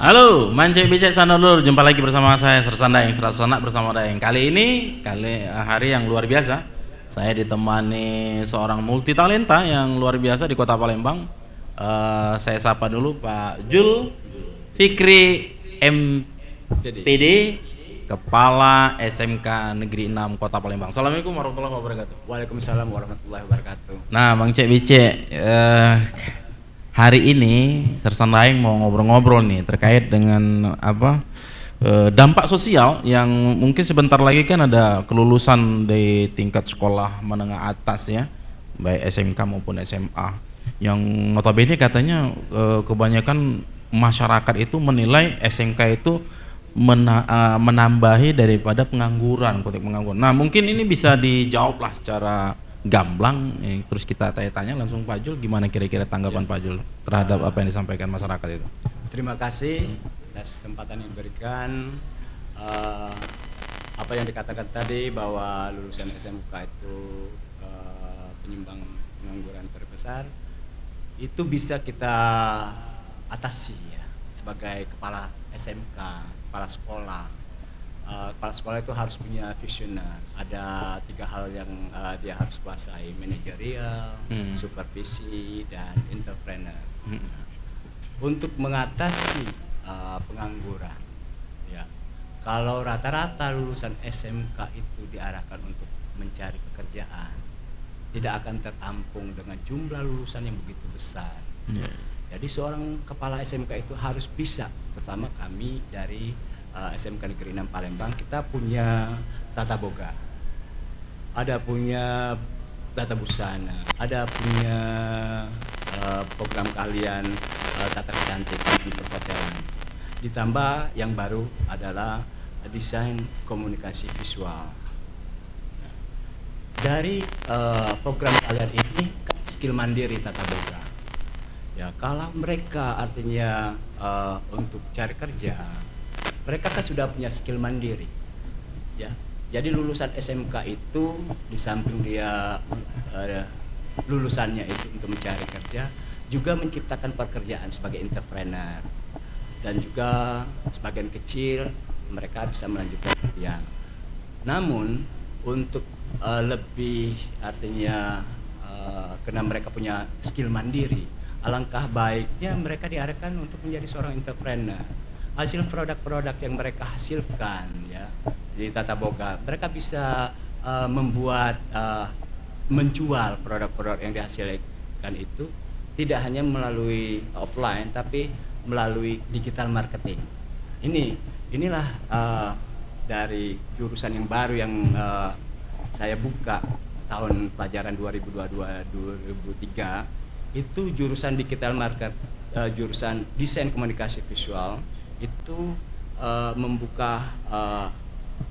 Halo, Mancing Becek Sanulur, jumpa lagi bersama saya Sersan Daeng, Serasana bersama Daeng. Kali ini hari yang luar biasa. Saya ditemani seorang multitalenta yang luar biasa di Kota Palembang. Saya sapa dulu Pak Jul Fikri MPD, Kepala SMK Negeri 6 Kota Palembang. Assalamualaikum warahmatullahi wabarakatuh. Waalaikumsalam warahmatullahi wabarakatuh. Nah, Bang Cek Becek, hari ini Sersan Daeng mau ngobrol-ngobrol nih terkait dengan dampak sosial yang mungkin sebentar lagi kan ada kelulusan di tingkat sekolah menengah atas ya, baik SMK maupun SMA, yang notabene katanya kebanyakan masyarakat itu menilai SMK itu menambahi daripada pengangguran, konteks pengangguran. Nah, mungkin ini bisa dijawab lah secara gamblang, terus kita tanya-tanya langsung Pak Jul, gimana kira-kira tanggapan Pak Jul terhadap apa yang disampaikan masyarakat itu? Terima kasih atas kesempatan yang diberikan. Apa yang dikatakan tadi bahwa lulusan SMK itu penyumbang pengangguran terbesar, itu bisa kita atasi ya sebagai kepala SMK, kepala sekolah. Kepala sekolah itu harus punya visioner. Ada 3 hal yang dia harus kuasai: manajerial, supervisi, dan entrepreneur. Untuk mengatasi pengangguran, ya, kalau rata-rata lulusan SMK itu diarahkan untuk mencari pekerjaan, tidak akan tertampung dengan jumlah lulusan yang begitu besar. Jadi seorang kepala SMK itu harus bisa, pertama kami dari SMK Negeri 6 Palembang, kita punya tata boga, ada punya data busana, ada punya program kalian tata kecantikan di perhotelan. Ditambah yang baru adalah desain komunikasi visual. Dari program kalian ini skill mandiri tata boga. Ya, kalau mereka artinya untuk cari kerja, mereka kan sudah punya skill mandiri, ya. Jadi lulusan SMK itu di samping dia lulusannya itu untuk mencari kerja, juga menciptakan pekerjaan sebagai entrepreneur, dan juga sebagian kecil mereka bisa melanjutkan kuliah. Namun untuk lebih artinya karena mereka punya skill mandiri, alangkah baiknya mereka diarahkan untuk menjadi seorang entrepreneur. Hasil produk-produk yang mereka hasilkan ya di tata boga, mereka bisa membuat menjual produk-produk yang dihasilkan itu tidak hanya melalui offline tapi melalui digital marketing. Inilah dari jurusan yang baru yang saya buka tahun pelajaran 2022-2023, itu jurusan digital market, jurusan desain komunikasi visual itu membuka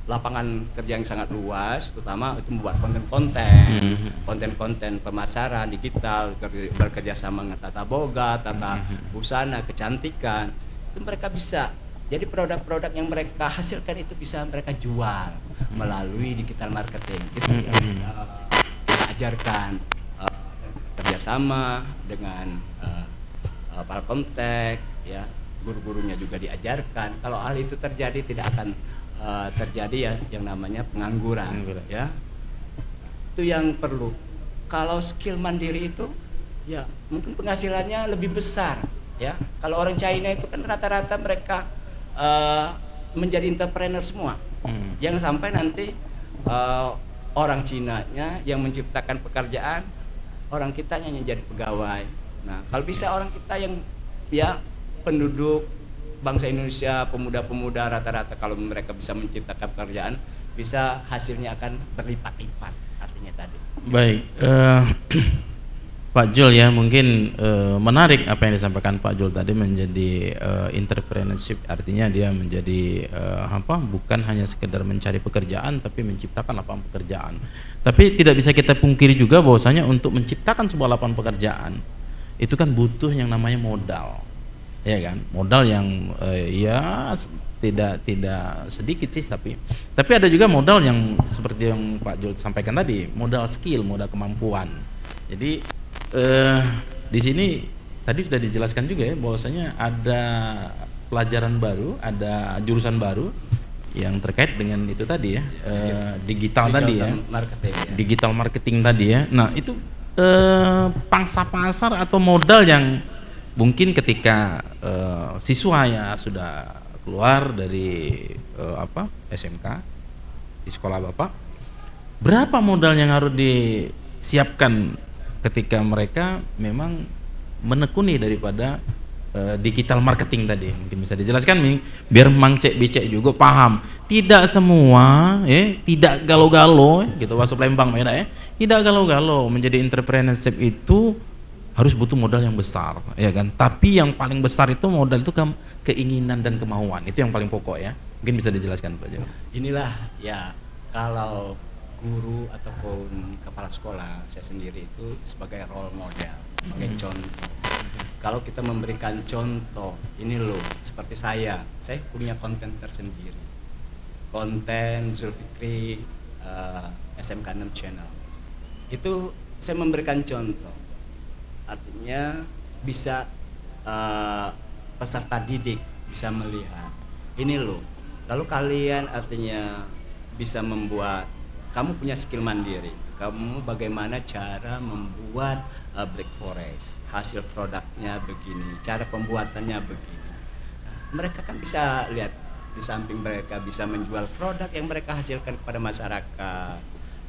lapangan kerja yang sangat luas, terutama itu membuat konten-konten pemasaran digital, bekerja sama dengan tata boga, tata busana, kecantikan. Itu mereka bisa, jadi produk-produk yang mereka hasilkan itu bisa mereka jual melalui digital marketing. Itu kita ajarkan kerjasama dengan para kontak, ya. Guru-gurunya juga diajarkan. Kalau hal itu terjadi, tidak akan terjadi ya yang namanya pengangguran, ya. Itu yang perlu. Kalau skill mandiri itu, ya mungkin penghasilannya lebih besar, ya. Kalau orang China itu kan rata-rata mereka menjadi entrepreneur semua. Jangan sampai nanti orang Cinanya yang menciptakan pekerjaan, orang kitanya yang jadi pegawai. Nah, kalau bisa orang kita yang ya penduduk bangsa Indonesia, pemuda-pemuda rata-rata, kalau mereka bisa menciptakan pekerjaan, bisa hasilnya akan berlipat-lipat, artinya tadi. Baik, Pak Jul ya, mungkin menarik apa yang disampaikan Pak Jul tadi menjadi entrepreneurship, artinya dia menjadi bukan hanya sekedar mencari pekerjaan tapi menciptakan lapangan pekerjaan. Tapi tidak bisa kita pungkiri juga bahwasanya untuk menciptakan sebuah lapangan pekerjaan itu kan butuh yang namanya modal. Ya kan, modal yang ya tidak sedikit sih, tapi ada juga modal yang seperti yang Pak Jul sampaikan tadi, modal skill, modal kemampuan. Jadi di sini tadi sudah dijelaskan juga ya bahwasanya ada pelajaran baru, ada jurusan baru yang terkait dengan itu tadi ya, digital tadi ya, marketing ya. digital marketing tadi ya. Nah itu pangsa pasar atau modal yang mungkin ketika siswa ya sudah keluar dari SMK di sekolah Bapak, berapa modal yang harus disiapkan ketika mereka memang menekuni daripada digital marketing tadi? Mungkin bisa dijelaskan Ming, biar Mang Cek Becek juga paham. Tidak semua tidak galau-galau gitu, bahasa Palembang ya, tidak galau-galau menjadi entrepreneurship itu harus butuh modal yang besar ya kan, tapi yang paling besar itu modal itu keinginan dan kemauan, itu yang paling pokok ya. Mungkin bisa dijelaskan Pak Jo. Inilah ya, kalau guru ataupun kepala sekolah, saya sendiri itu sebagai role model, sebagai contoh. Kalau kita memberikan contoh, ini loh, seperti saya punya konten tersendiri, konten Zulfikri SMK 6 channel. Itu saya memberikan contoh, artinya bisa peserta didik bisa melihat, ini loh. Lalu kalian artinya bisa membuat, kamu punya skill mandiri, kamu bagaimana cara membuat Black Forest, hasil produknya begini, cara pembuatannya begini. Mereka kan bisa lihat, di samping mereka bisa menjual produk yang mereka hasilkan kepada masyarakat,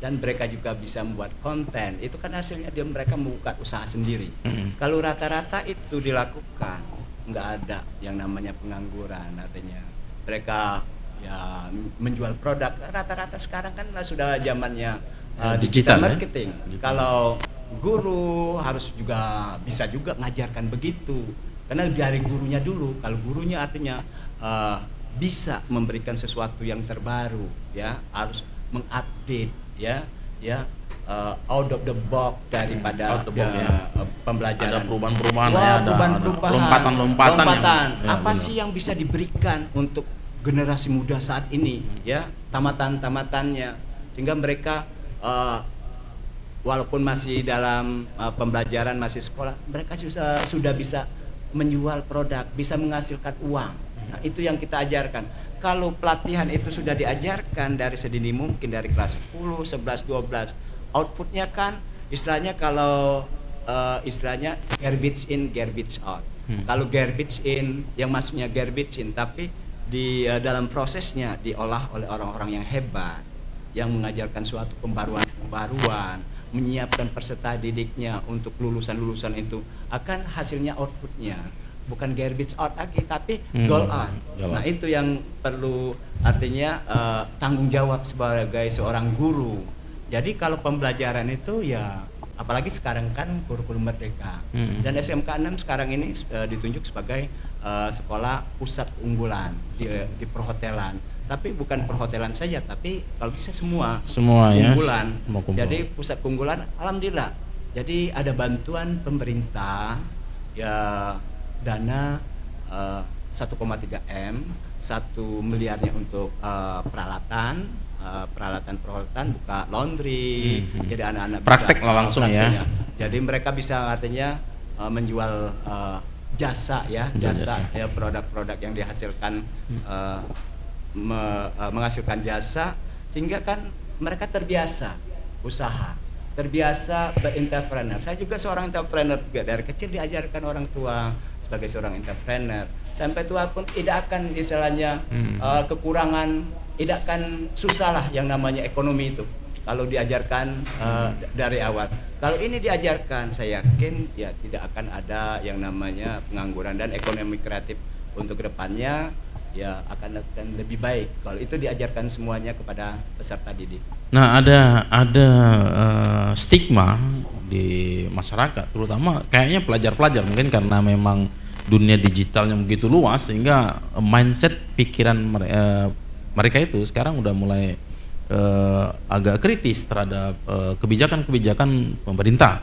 dan mereka juga bisa membuat konten, itu kan hasilnya mereka membuka usaha sendiri. Kalau rata-rata itu dilakukan, nggak ada yang namanya pengangguran, artinya mereka ya menjual produk. Rata-rata sekarang kan sudah zamannya digital marketing. Kalau guru harus juga bisa juga ngajarkan begitu, karena dari gurunya dulu. Kalau gurunya artinya bisa memberikan sesuatu yang terbaru, ya harus mengupdate ya out of the box daripada pembelajaran. Ada perubahan-perubahan, ada lompatan yang, apa sih yang bisa diberikan untuk generasi muda saat ini ya, tamatannya, sehingga mereka walaupun masih dalam pembelajaran, masih sekolah, mereka sudah bisa menjual produk, bisa menghasilkan uang. Nah, itu yang kita ajarkan. Kalau pelatihan itu sudah diajarkan dari sedini mungkin, dari kelas 10, 11, 12, outputnya kan istilahnya, kalau istilahnya garbage in, garbage out. Kalau garbage in, yang maksudnya garbage in, tapi di dalam prosesnya diolah oleh orang-orang yang hebat, yang mengajarkan suatu pembaruan, menyiapkan peserta didiknya untuk lulusan-lulusan itu, akan hasilnya outputnya bukan garbage out lagi, tapi goal out. Nah, itu yang perlu, artinya tanggung jawab sebagai seorang guru. Jadi kalau pembelajaran itu ya, apalagi sekarang kan kurikulum merdeka, dan SMK 6 sekarang ini ditunjuk sebagai sekolah pusat unggulan di perhotelan. Tapi bukan perhotelan saja, tapi kalau bisa semua unggulan. Ya. Jadi pusat keunggulan, alhamdulillah. Jadi ada bantuan pemerintah ya, dana 1,3 M, 1 miliarnya untuk peralatan, buka laundry, jadi anak-anak praktek bisa langsung ya. Jadi mereka bisa artinya menjual jasa ya, produk-produk yang dihasilkan, menghasilkan jasa, sehingga kan mereka terbiasa usaha, terbiasa berintrapreneur. Saya juga seorang entrepreneur juga, dari kecil diajarkan orang tua sebagai seorang entrepreneur. Sampai tua pun tidak akan istilahnya kekurangan, tidak akan susah lah yang namanya ekonomi itu, kalau diajarkan dari awal. Kalau ini diajarkan, saya yakin ya tidak akan ada yang namanya pengangguran, dan ekonomi kreatif untuk kedepannya ya akan lebih baik kalau itu diajarkan semuanya kepada peserta didik. Nah, ada stigma di masyarakat, terutama kayaknya pelajar-pelajar, mungkin karena memang dunia digitalnya begitu luas, sehingga mindset pikiran mereka itu sekarang udah mulai agak kritis terhadap kebijakan-kebijakan pemerintah,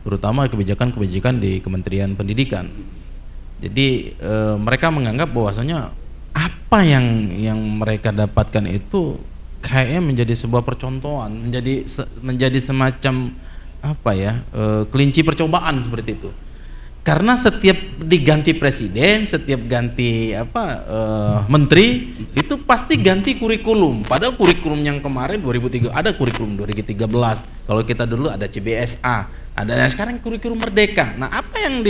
terutama kebijakan-kebijakan di Kementerian Pendidikan. Jadi mereka menganggap bahwasanya apa yang mereka dapatkan itu kayaknya menjadi sebuah percontohan, menjadi semacam apa ya, kelinci percobaan seperti itu. karena setiap diganti presiden, setiap ganti menteri itu pasti ganti kurikulum. Padahal kurikulum yang kemarin 2003 ada kurikulum 2013. Kalau kita dulu ada CBSA, ada sekarang kurikulum Merdeka. Nah, apa yang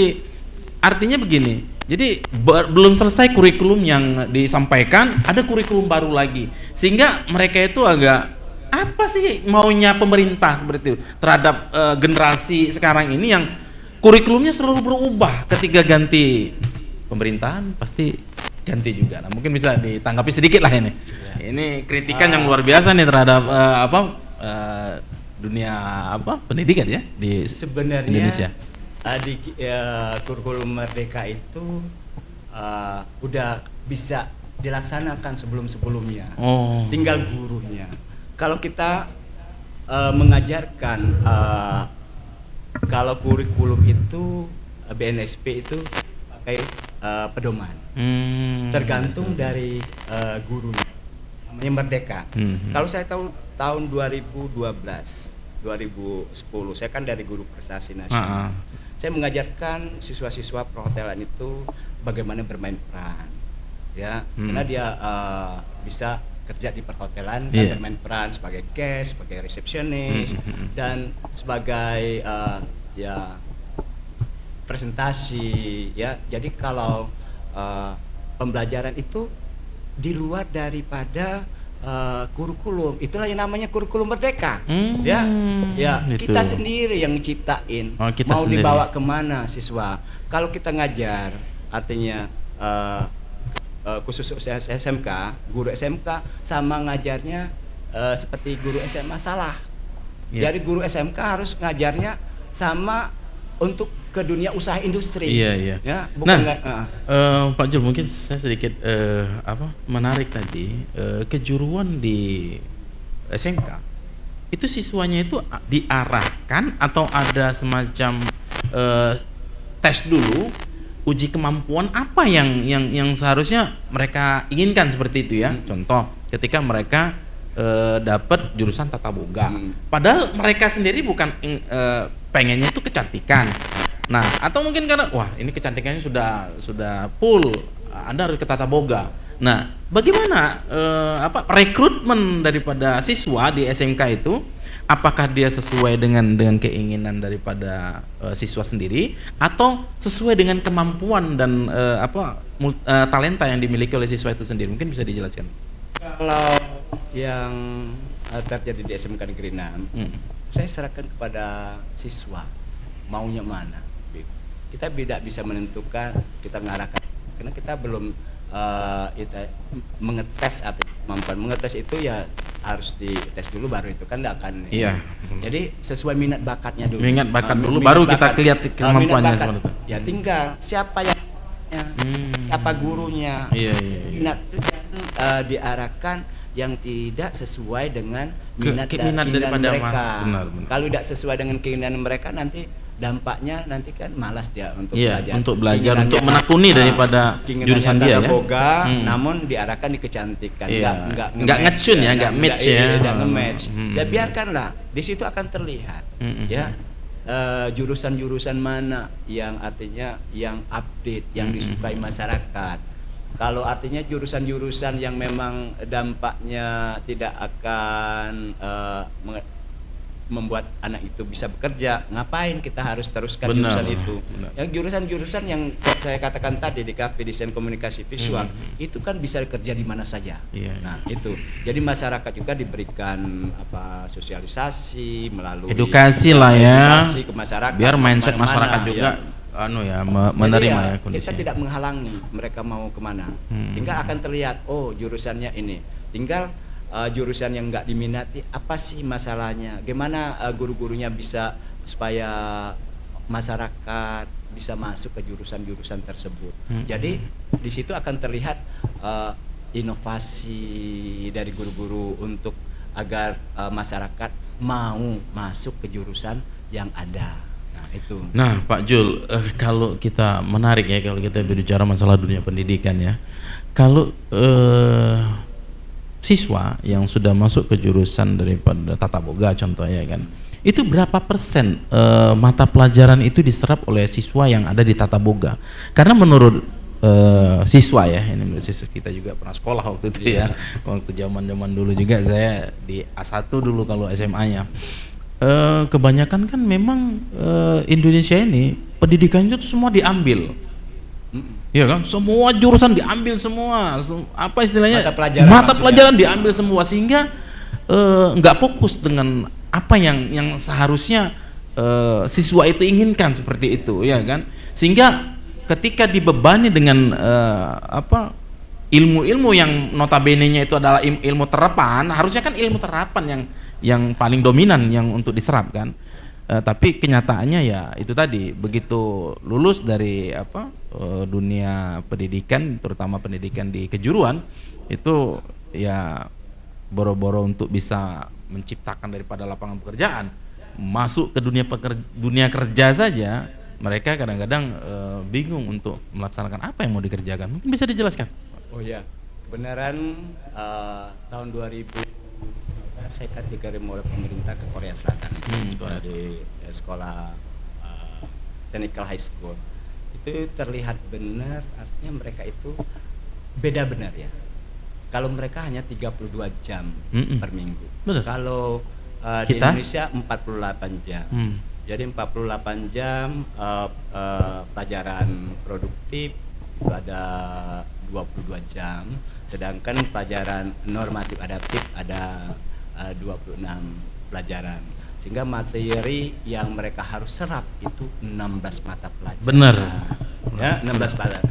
artinya begini. Jadi belum selesai kurikulum yang disampaikan, ada kurikulum baru lagi. Sehingga mereka itu agak apa sih maunya pemerintah seperti itu terhadap generasi sekarang ini yang kurikulumnya selalu berubah. Ketika ganti pemerintahan pasti ganti juga. Nah, mungkin bisa ditanggapi sedikit lah ini. Ini kritikan yang luar biasa nih terhadap dunia pendidikan ya di sebenarnya Indonesia. Di kurikulum Merdeka itu udah bisa dilaksanakan sebelum-sebelumnya. Tinggal gurunya. Kalau kita mengajarkan kalau kurikulum itu BNSP itu pakai pedoman, tergantung dari gurunya, namanya Merdeka. Kalau saya tahu tahun 2012, 2010, saya kan dari guru prestasi nasional. Saya mengajarkan siswa-siswa perhotelan itu bagaimana bermain peran, ya, karena dia bisa kerja di perhotelan, kan bermain peran sebagai cash, sebagai resepsionis, dan sebagai ya presentasi, ya. Jadi kalau pembelajaran itu di luar daripada kurikulum, itulah yang namanya kurikulum Merdeka, ya, gitu. Kita sendiri yang ciptain, mau sendiri dibawa kemana siswa. Kalau kita ngajar, artinya khusus SMK, guru SMK sama ngajarnya seperti guru SMA salah. Jadi guru SMK harus ngajarnya sama untuk ke dunia usaha industri. Ya, bukan Pak Jul, mungkin saya sedikit menarik tadi kejuruan di SMK. Itu siswanya itu diarahkan atau ada semacam tes dulu, uji kemampuan apa yang seharusnya mereka inginkan seperti itu ya. Contoh, ketika mereka dapat jurusan tata boga, padahal mereka sendiri bukan pengennya itu kecantikan. Nah, atau mungkin karena wah ini kecantikannya sudah full, Anda harus ke tata boga. Nah, bagaimana rekrutmen daripada siswa di SMK itu? Apakah dia sesuai dengan keinginan daripada siswa sendiri atau sesuai dengan kemampuan dan talenta yang dimiliki oleh siswa itu sendiri? Mungkin bisa dijelaskan. Kalau yang terjadi di SMK Negeri 6, saya serahkan kepada siswa maunya mana. Kita tidak bisa menentukan, kita mengarahkan karena kita belum mengetes apa kemampuan. Mengetes itu ya harus dites dulu, baru itu kan tidak akan. Jadi sesuai minat bakatnya dulu. Minat bakat dulu, baru kita lihat kemampuannya seperti itu. Ya tinggal siapa yang siapa gurunya. Minat itu diarahkan yang tidak sesuai dengan minat daripada mereka. Benar. Kalau tidak sesuai dengan keinginan mereka, nanti dampaknya nanti kan malas dia untuk belajar. Untuk belajar, untuk menekuni daripada jurusan dia ya. Boga, namun diarahkan di kecantikan. Enggak ngecun ya, enggak match ya. Enggak nge-match. Ya biarkanlah, di situ akan terlihat. Ya. Jurusan-jurusan mana yang artinya yang update, yang disukai masyarakat. Kalau artinya jurusan-jurusan yang memang dampaknya tidak akan membuat anak itu bisa bekerja, ngapain kita harus teruskan jurusan itu? Yang jurusan-jurusan yang saya katakan tadi di KV desain komunikasi visual itu kan bisa kerja di mana saja. Nah itu, jadi masyarakat juga diberikan sosialisasi melalui edukasi lah ya, edukasi ke masyarakat, biar mindset masyarakat juga menerima ya kondisi. Kita tidak menghalangi mereka mau kemana, tinggal akan terlihat jurusannya ini, tinggal jurusan yang nggak diminati apa sih masalahnya, gimana guru-gurunya bisa supaya masyarakat bisa masuk ke jurusan-jurusan tersebut. Jadi di situ akan terlihat inovasi dari guru-guru untuk agar masyarakat mau masuk ke jurusan yang ada. Itu. Nah, Pak Jul, kalau kita menarik ya kalau kita berbicara masalah dunia pendidikan ya. Kalau siswa yang sudah masuk ke jurusan daripada tata boga contohnya kan, itu berapa persen mata pelajaran itu diserap oleh siswa yang ada di tata boga? Karena menurut siswa ya, ini menurut siswa, kita juga pernah sekolah waktu itu ya, waktu zaman dulu juga saya di A1 dulu kalau SMA-nya. Kebanyakan kan memang Indonesia ini pendidikan itu semua diambil. Iya kan, semua jurusan diambil semua, apa istilahnya, mata pelajaran diambil semua, sehingga nggak fokus dengan apa yang seharusnya siswa itu inginkan, seperti itu ya kan. Sehingga ketika dibebani dengan ilmu-ilmu yang notabene-nya itu adalah ilmu terapan, harusnya kan ilmu terapan yang paling dominan yang untuk diserap kan. Tapi kenyataannya ya itu tadi, begitu lulus dari dunia pendidikan, terutama pendidikan di kejuruan, itu ya boro-boro untuk bisa menciptakan daripada lapangan pekerjaan, masuk ke dunia kerja saja mereka kadang-kadang bingung untuk melaksanakan apa yang mau dikerjakan. Mungkin bisa dijelaskan? Oh ya, kebenaran tahun 2000 saya kan dikirim oleh pemerintah ke Korea Selatan, di sekolah technical high school. Itu terlihat benar, artinya mereka itu beda benar ya. Kalau mereka hanya 32 jam per minggu. Betul. Kalau di Indonesia 48 jam. Jadi 48 jam pelajaran produktif itu ada 22 jam, sedangkan pelajaran normatif adaptif ada 26 pelajaran, sehingga materi yang mereka harus serap itu 16 mata pelajaran. Benar. Ya, 16 pelajaran.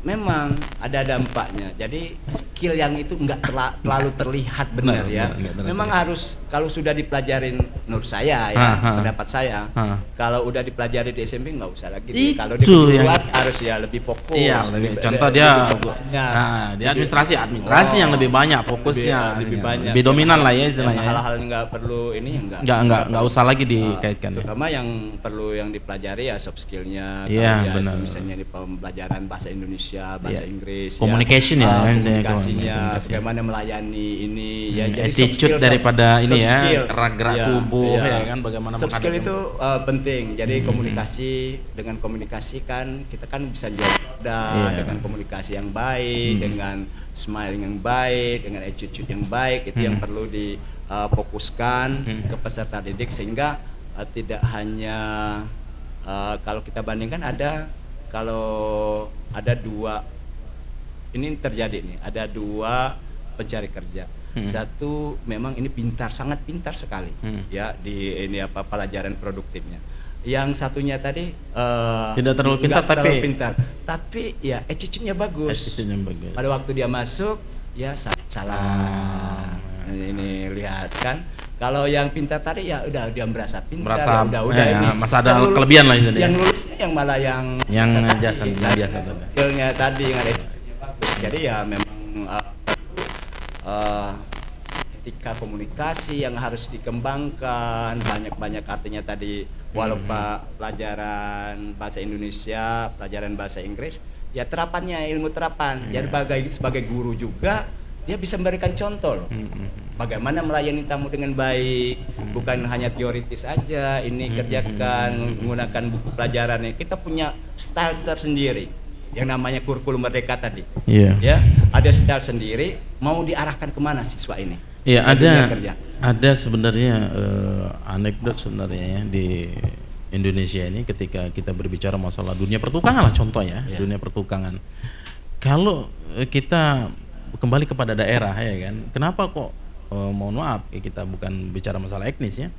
Memang ada dampaknya. Jadi skill yang itu enggak terlalu terlihat benar ya. Memang harus, kalau sudah dipelajarin menurut saya ya, pendapat saya, kalau udah dipelajari di SMP enggak usah lagi. Kalau di kejuruan harus ya lebih fokus. Iya, contoh dia di administrasi yang lebih banyak fokusnya, lebih banyak, lebih dominan lah ya istilahnya. Hal-hal enggak perlu ini enggak usah lagi dikaitkan. Terutama yang perlu yang dipelajari ya soft skillnya. Iya, benar. Misalnya di pembelajaran bahasa Indonesia, bahasa Inggris, communication komunikasinya, bagaimana melayani ini ya. Jadi attitude daripada ini ya, gerak tubuh ya kan, bagaimana soft skill itu penting. Jadi komunikasi, dengan komunikasi kan kita kan bisa jawab dengan komunikasi yang baik, dengan smiling yang baik, dengan attitude yang baik, itu yang perlu difokuskan ke peserta didik, sehingga tidak hanya kalau kita bandingkan kalau ada dua, ini terjadi nih, ada dua pencari kerja. Satu memang ini sangat pintar sekali ya di ini pelajaran produktifnya. Yang satunya tadi tidak terlalu pintar, tapi ya attitude-nya bagus. Pada waktu dia masuk ya salah. Ini lihat kan. Kalau yang pintar tadi ya udah dia merasa pintar, udah ini. Masa ada kelebihan lah itu. Yang lulusnya yang malah yang biasa skillnya tadi yang ada bagus. Jadi ya memang etika komunikasi yang harus dikembangkan banyak artinya tadi. Walau pelajaran bahasa Indonesia, pelajaran bahasa Inggris, ya terapannya ilmu terapan. Jadi sebagai guru juga dia bisa memberikan contoh loh. Bagaimana melayani tamu dengan baik, bukan hanya teoritis aja, ini kerjakan menggunakan buku pelajarannya. Kita punya style tersendiri yang namanya kurikulum merdeka tadi. Ya, ada style sendiri, mau diarahkan kemana siswa ini? Iya, ada sebenarnya anekdot sebenarnya ya di Indonesia ini, ketika kita berbicara masalah dunia pertukangan lah contohnya, dunia pertukangan. Kalau kita kembali kepada daerah ya kan, kenapa kok mohon maaf kita bukan bicara masalah etnis ya,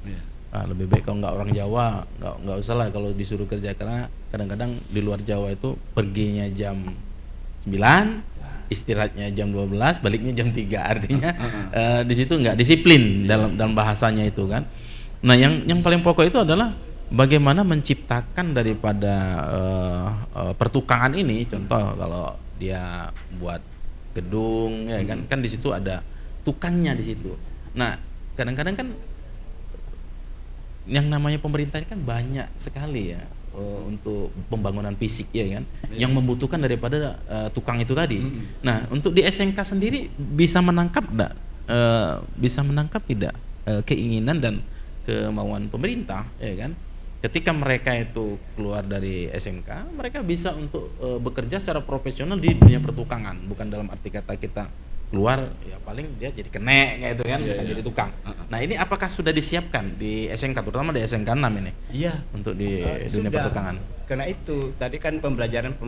lebih baik kalau nggak orang Jawa nggak usah lah kalau disuruh kerja, karena kadang-kadang di luar Jawa itu perginya jam 9, istirahatnya jam 12, baliknya jam 3, artinya di situ nggak disiplin dalam bahasanya itu kan. Nah yang paling pokok itu adalah bagaimana menciptakan daripada pertukangan ini. Contoh kalau dia buat gedung ya kan di situ ada tukangnya di situ. Nah, kadang-kadang kan yang namanya pemerintah ini kan banyak sekali ya untuk pembangunan fisik ya kan, yang membutuhkan daripada tukang itu tadi. Nah, untuk di SMK sendiri bisa menangkap tidak keinginan dan kemauan pemerintah, ya kan? Ketika mereka itu keluar dari SMK, mereka bisa untuk bekerja secara profesional di dunia pertukangan, bukan dalam arti kata kita keluar ya paling dia jadi kenek kayak itu kan, bukan jadi tukang. Nah, ini apakah sudah disiapkan di SMK, terutama di SMK 6 ini? Iya. Untuk di dunia Sudah. pertukangan. Karena itu tadi kan pembelajaran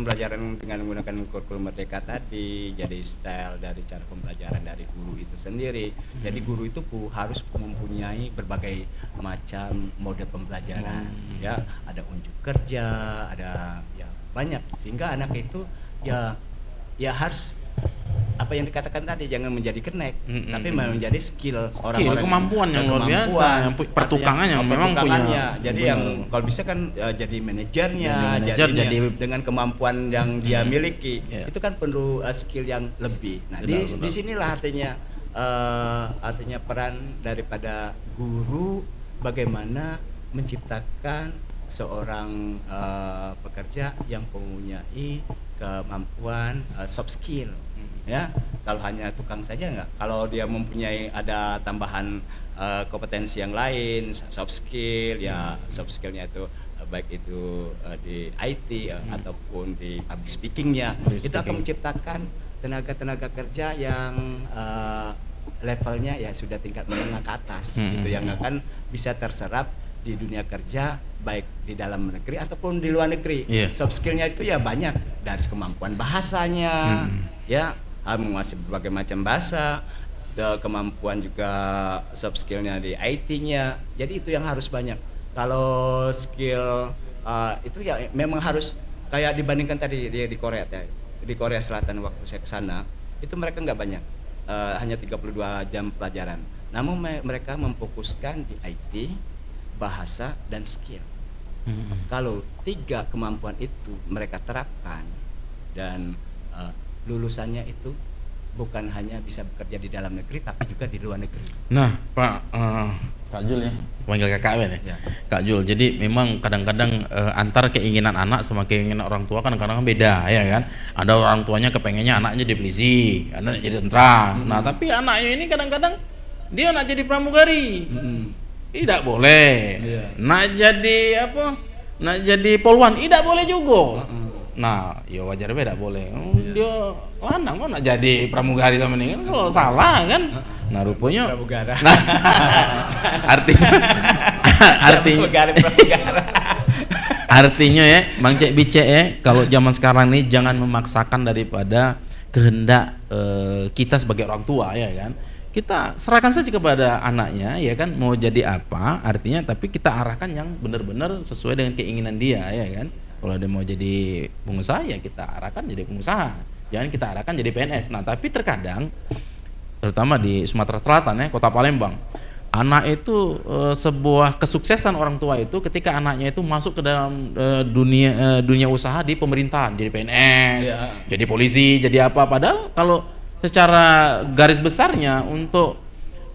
dengan menggunakan kurikulum merdeka tadi, jadi style dari cara pembelajaran dari guru itu sendiri. Jadi guru itu harus mempunyai berbagai macam mode pembelajaran, ya, ada unjuk kerja, ada ya banyak, sehingga anak itu ya harus apa yang dikatakan tadi, jangan menjadi kenek, tapi menjadi skill orang-orang, kemampuan yang luar biasa, yang pertukangan yang memang punya. Jadi yang kalau bisa kan jadi manajernya, jadi dengan kemampuan yang dia miliki, itu kan perlu skill yang lebih. Nah, di sinilah artinya peran daripada guru bagaimana menciptakan seorang pekerja yang mempunyai kemampuan soft skill, ya. Kalau hanya tukang saja enggak, kalau dia mempunyai ada tambahan kompetensi yang lain, soft skill, ya soft skillnya itu baik itu di IT ataupun di public speakingnya, itu akan menciptakan tenaga kerja yang levelnya ya sudah tingkat menengah ke atas, gitu, yang akan bisa terserap di dunia kerja baik di dalam negeri ataupun di luar negeri. Soft skillnya itu ya banyak, dari kemampuan bahasanya, ya menguasai berbagai macam bahasa, kemampuan juga soft skillnya di IT-nya. Jadi itu yang harus banyak. Kalau skill itu ya memang harus kayak dibandingkan tadi di Korea, di Korea Selatan waktu saya ke sana itu mereka nggak banyak, hanya 32 jam pelajaran. Namun mereka memfokuskan di IT, bahasa dan skill. Kalau 3 kemampuan itu mereka terapkan dan lulusannya itu bukan hanya bisa bekerja di dalam negeri tapi juga di luar negeri. Nah, Kak Jul ya, panggil kakak ya. Kak Jul, jadi memang kadang-kadang antar keinginan anak sama keinginan orang tua kadang-kadang beda, ya kan? Ada orang tuanya kepengennya anaknya jadi polisi, anaknya jadi tentara. Nah, tapi anaknya ini kadang-kadang dia nak jadi pramugari. Tidak boleh. Nak jadi apa? Nak jadi polwan, tidak boleh juga. Nah, ya wajar beda boleh. Dia lanang mau nak jadi pramugari sama ini kan kalau salah kan. Nah, rupanya pramugara. Nah, artinya ya, Bang Cek Bicek ya, kalau zaman sekarang ini jangan memaksakan daripada kehendak kita sebagai orang tua, ya kan. Kita serahkan saja kepada anaknya, ya kan, mau jadi apa artinya, tapi kita arahkan yang benar-benar sesuai dengan keinginan dia, ya kan. Kalau dia mau jadi pengusaha ya kita arahkan jadi pengusaha, jangan kita arahkan jadi PNS. Nah, tapi terkadang terutama di Sumatera Selatan ya, Kota Palembang, anak itu sebuah kesuksesan orang tua itu ketika anaknya itu masuk ke dalam dunia usaha di pemerintahan, jadi PNS, jadi polisi, jadi apa. Padahal kalau secara garis besarnya untuk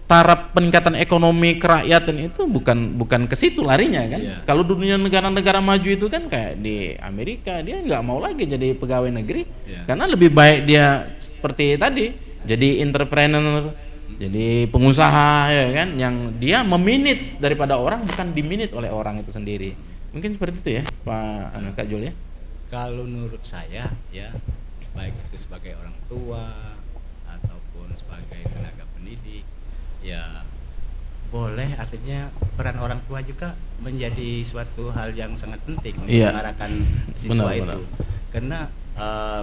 taraf peningkatan ekonomi kerakyatan itu bukan ke situ larinya kan. Kalau dunia negara-negara maju itu kan kayak di Amerika, dia nggak mau lagi jadi pegawai negeri, karena lebih baik dia seperti tadi jadi entrepreneur, jadi pengusaha, ya kan, yang dia memanage daripada orang, bukan dimanage oleh orang itu sendiri. Mungkin seperti itu ya, Pak Kak Jul ya. Kalau menurut saya ya, baik itu sebagai orang tua ataupun sebagai tenaga pendidik, ya boleh, artinya peran orang tua juga menjadi suatu hal yang sangat penting untuk mengarahkan siswa itu. Karena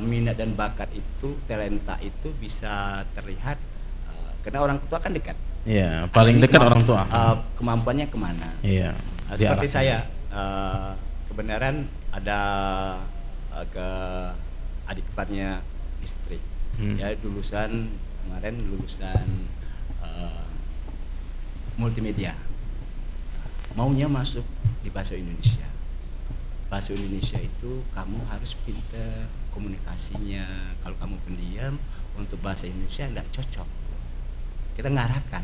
minat dan bakat itu, talenta itu bisa terlihat karena orang tua kan dekat. Iya, paling dekat orang tua. Kemampuannya kemana? Iya. Seperti saya, kebenaran ada ke adik iparnya istri, ya lulusan multimedia, maunya masuk di bahasa Indonesia. Bahasa Indonesia itu kamu harus pintar komunikasinya. Kalau kamu pendiam, untuk bahasa Indonesia nggak cocok. Kita ngarahkan.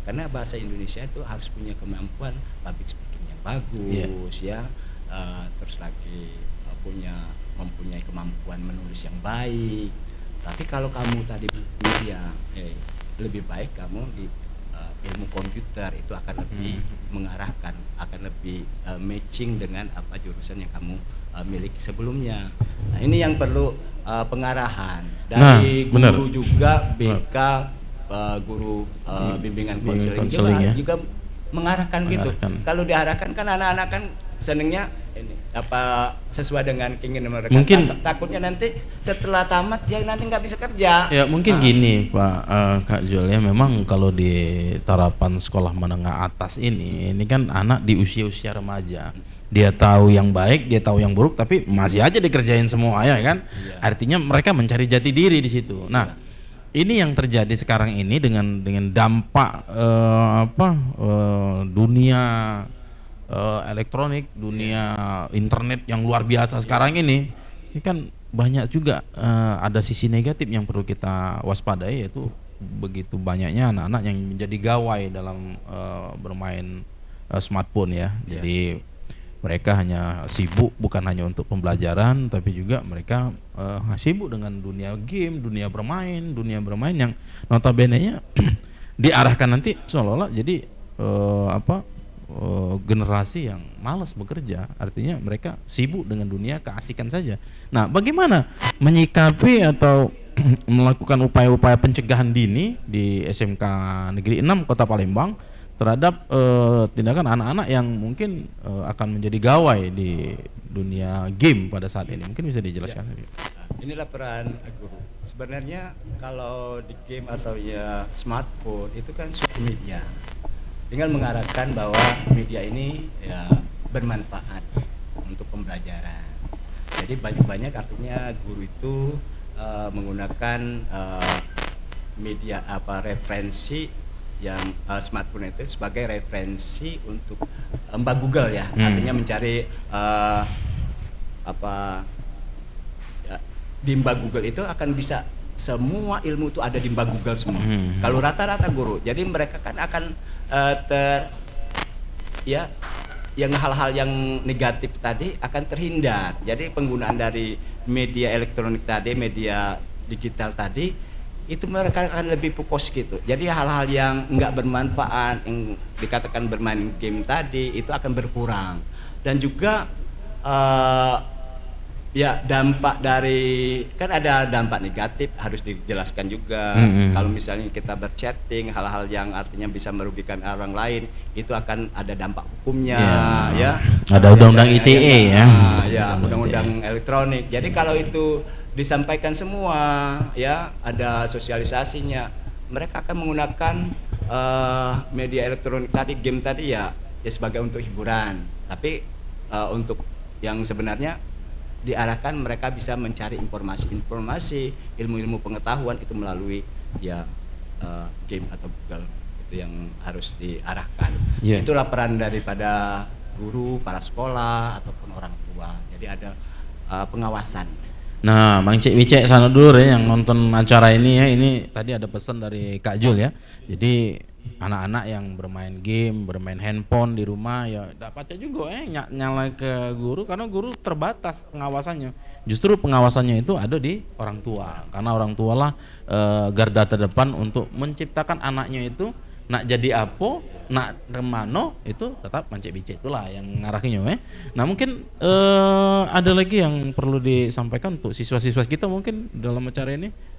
Karena bahasa Indonesia itu harus punya kemampuan public speaking yang bagus, ya. Terus lagi mempunyai kemampuan menulis yang baik. Tapi kalau kamu tadi media, lebih baik kamu ilmu komputer itu akan lebih mengarahkan, akan lebih matching dengan apa jurusan yang kamu miliki sebelumnya. Nah, ini yang perlu pengarahan dari guru juga, BK, guru bimbingan konseling juga mengarahkan gitu. Kalau diarahkan kan anak-anak kan senengnya ini apa sesuai dengan keinginan mereka. Mungkin takutnya nanti setelah tamat ya nanti nggak bisa kerja. Ya mungkin gini Pak Kak Jul ya, memang kalau di tarapan sekolah menengah atas ini kan anak di usia-usia remaja. Dia tahu yang baik, dia tahu yang buruk, tapi masih aja dikerjain semua ya kan. Artinya mereka mencari jati diri di situ. Nah, ini yang terjadi sekarang ini dengan dampak dunia elektronik, dunia internet yang luar biasa sekarang ini kan banyak juga ada sisi negatif yang perlu kita waspadai, yaitu begitu banyaknya anak-anak yang menjadi gawai dalam bermain smartphone ya. Jadi mereka hanya sibuk bukan hanya untuk pembelajaran, tapi juga mereka sibuk dengan dunia game, dunia bermain yang notabene-nya diarahkan nanti seolah-olah jadi generasi yang malas bekerja. Artinya mereka sibuk dengan dunia keasikan saja. Nah, bagaimana menyikapi atau melakukan upaya-upaya pencegahan dini di SMK Negeri 6 Kota Palembang terhadap tindakan anak-anak yang mungkin akan menjadi gawai di dunia game pada saat ini? Mungkin bisa dijelaskan. Inilah peran guru. Sebenarnya kalau di game atau ya smartphone itu kan suatu media. Tinggal mengarahkan bahwa media ini ya bermanfaat untuk pembelajaran. Jadi banyak-banyak artinya guru itu menggunakan media referensi yang smartphone itu sebagai referensi untuk Mbak Google ya, artinya mencari di Mbak Google itu akan bisa semua ilmu itu ada di Mbak Google semua. Kalau rata-rata guru, jadi mereka kan akan yang hal-hal yang negatif tadi akan terhindar. Jadi penggunaan dari media elektronik tadi, media digital tadi, itu mereka akan lebih fokus gitu. Jadi hal-hal yang enggak bermanfaat, yang dikatakan bermain game tadi, itu akan berkurang. Dan juga dampak dari, kan ada dampak negatif harus dijelaskan juga. Kalau misalnya kita berchatting hal-hal yang artinya bisa merugikan orang lain, itu akan ada dampak hukumnya ya. Ada undang-undang ITE undang-undang elektronik. Jadi kalau itu disampaikan semua ya, ada sosialisasinya, mereka akan menggunakan media elektronik tadi, game tadi ya sebagai untuk hiburan. Tapi untuk yang sebenarnya diarahkan mereka bisa mencari informasi, ilmu-ilmu pengetahuan itu melalui game atau Google. Itu yang harus diarahkan. Itulah peran daripada guru, para sekolah ataupun orang tua. Jadi ada pengawasan. Nah, Bang Cik Wicek sana dulu ya yang nonton acara ini ya. Ini tadi ada pesan dari Kak Jul ya. Jadi anak-anak yang bermain game, bermain handphone di rumah ya dapatnya juga nyala ke guru, karena guru terbatas pengawasannya. Justru pengawasannya itu ada di orang tua, karena orang tua lah garda terdepan untuk menciptakan anaknya itu nak jadi apa, nak remano, itu tetap Bang Cik Wicek itulah yang ngarahinnya Nah, mungkin ada lagi yang perlu disampaikan untuk siswa-siswa kita mungkin dalam acara ini.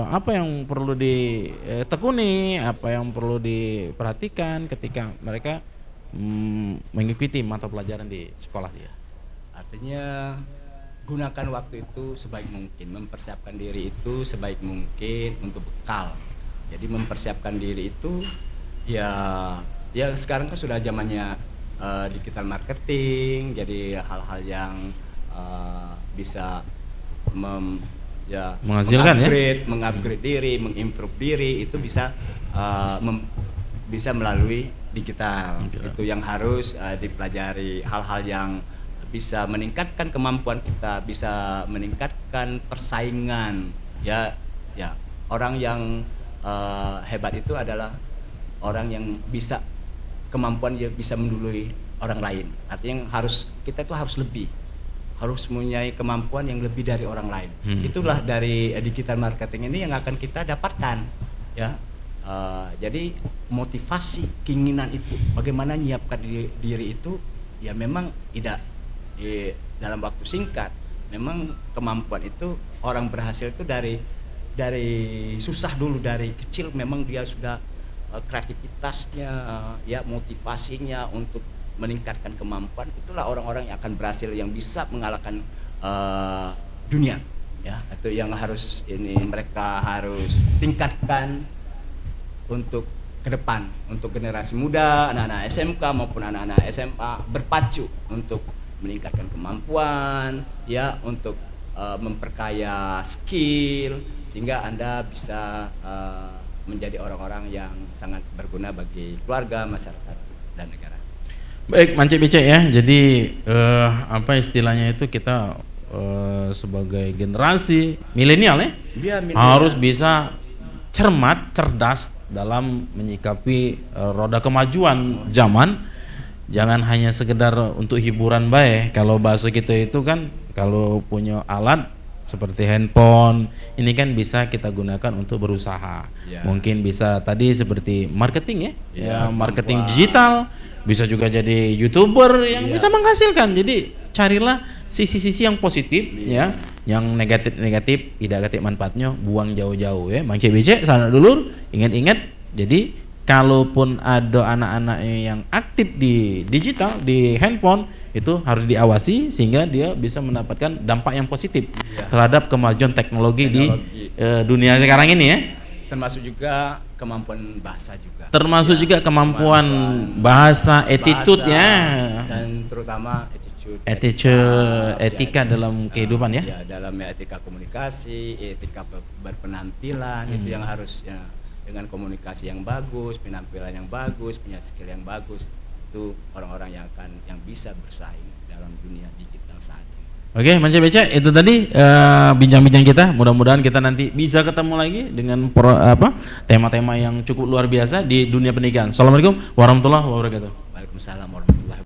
Apa yang perlu ditekuni, apa yang perlu diperhatikan ketika mereka mengikuti mata pelajaran di sekolah dia? Artinya gunakan waktu itu sebaik mungkin, mempersiapkan diri itu sebaik mungkin untuk bekal. Jadi mempersiapkan diri itu ya sekarang kan sudah zamannya digital marketing, jadi hal-hal yang bisa menghasilkan mengupgrade diri, mengimprove diri itu bisa melalui digital. Itu yang harus dipelajari, hal-hal yang bisa meningkatkan kemampuan kita, bisa meningkatkan persaingan ya. Orang yang hebat itu adalah orang yang bisa kemampuan dia bisa mendului orang lain. Artinya kita itu harus mempunyai kemampuan yang lebih dari orang lain. Itulah dari digital marketing ini yang akan kita dapatkan ya. Jadi motivasi, keinginan itu, bagaimana nyiapkan diri itu, ya memang tidak dalam waktu singkat. Memang kemampuan itu orang berhasil itu dari susah dulu, dari kecil memang dia sudah kreativitasnya, ya motivasinya untuk meningkatkan kemampuan, itulah orang-orang yang akan berhasil, yang bisa mengalahkan dunia. Ya, itu yang harus mereka harus tingkatkan untuk ke depan, untuk generasi muda, anak-anak SMK maupun anak-anak SMA berpacu untuk meningkatkan kemampuan, ya, untuk memperkaya skill sehingga Anda bisa menjadi orang-orang yang sangat berguna bagi keluarga, masyarakat, dan negara. Baik, Mance Becek ya. Jadi apa istilahnya itu, kita sebagai generasi milenial ya, harus bisa cermat, cerdas dalam menyikapi roda kemajuan zaman. Jangan hanya sekedar untuk hiburan baik. Kalau bahasa kita itu kan, kalau punya alat seperti handphone ini kan bisa kita gunakan untuk berusaha. Mungkin bisa tadi seperti marketing ya, marketing digital, bisa juga jadi YouTuber yang bisa menghasilkan. Jadi carilah sisi-sisi yang positif ya, yang negatif tidak ketik manfaatnya buang jauh-jauh ya. Mangke becek sana dulur, ingat-ingat. Jadi kalaupun ada anak-anak yang aktif di digital, di handphone, itu harus diawasi sehingga dia bisa mendapatkan dampak yang positif terhadap kemajuan teknologi di dunia sekarang ini ya. Termasuk juga kemampuan bahasa juga. Termasuk juga kemampuan bahasa, attitude ya. Dan terutama etika dalam kehidupan ya. Ya, dalam etika komunikasi, etika berpenampilan, itu yang harus ya, dengan komunikasi yang bagus, penampilan yang bagus, punya skill yang bagus, itu orang-orang yang bisa bersaing dalam dunia digital saat ini. Oke, Mance Becek, itu tadi bincang-bincang kita. Mudah-mudahan kita nanti bisa ketemu lagi dengan tema-tema yang cukup luar biasa di dunia pendidikan. Assalamualaikum warahmatullahi wabarakatuh. Waalaikumsalam warahmatullahi wabarakatuh.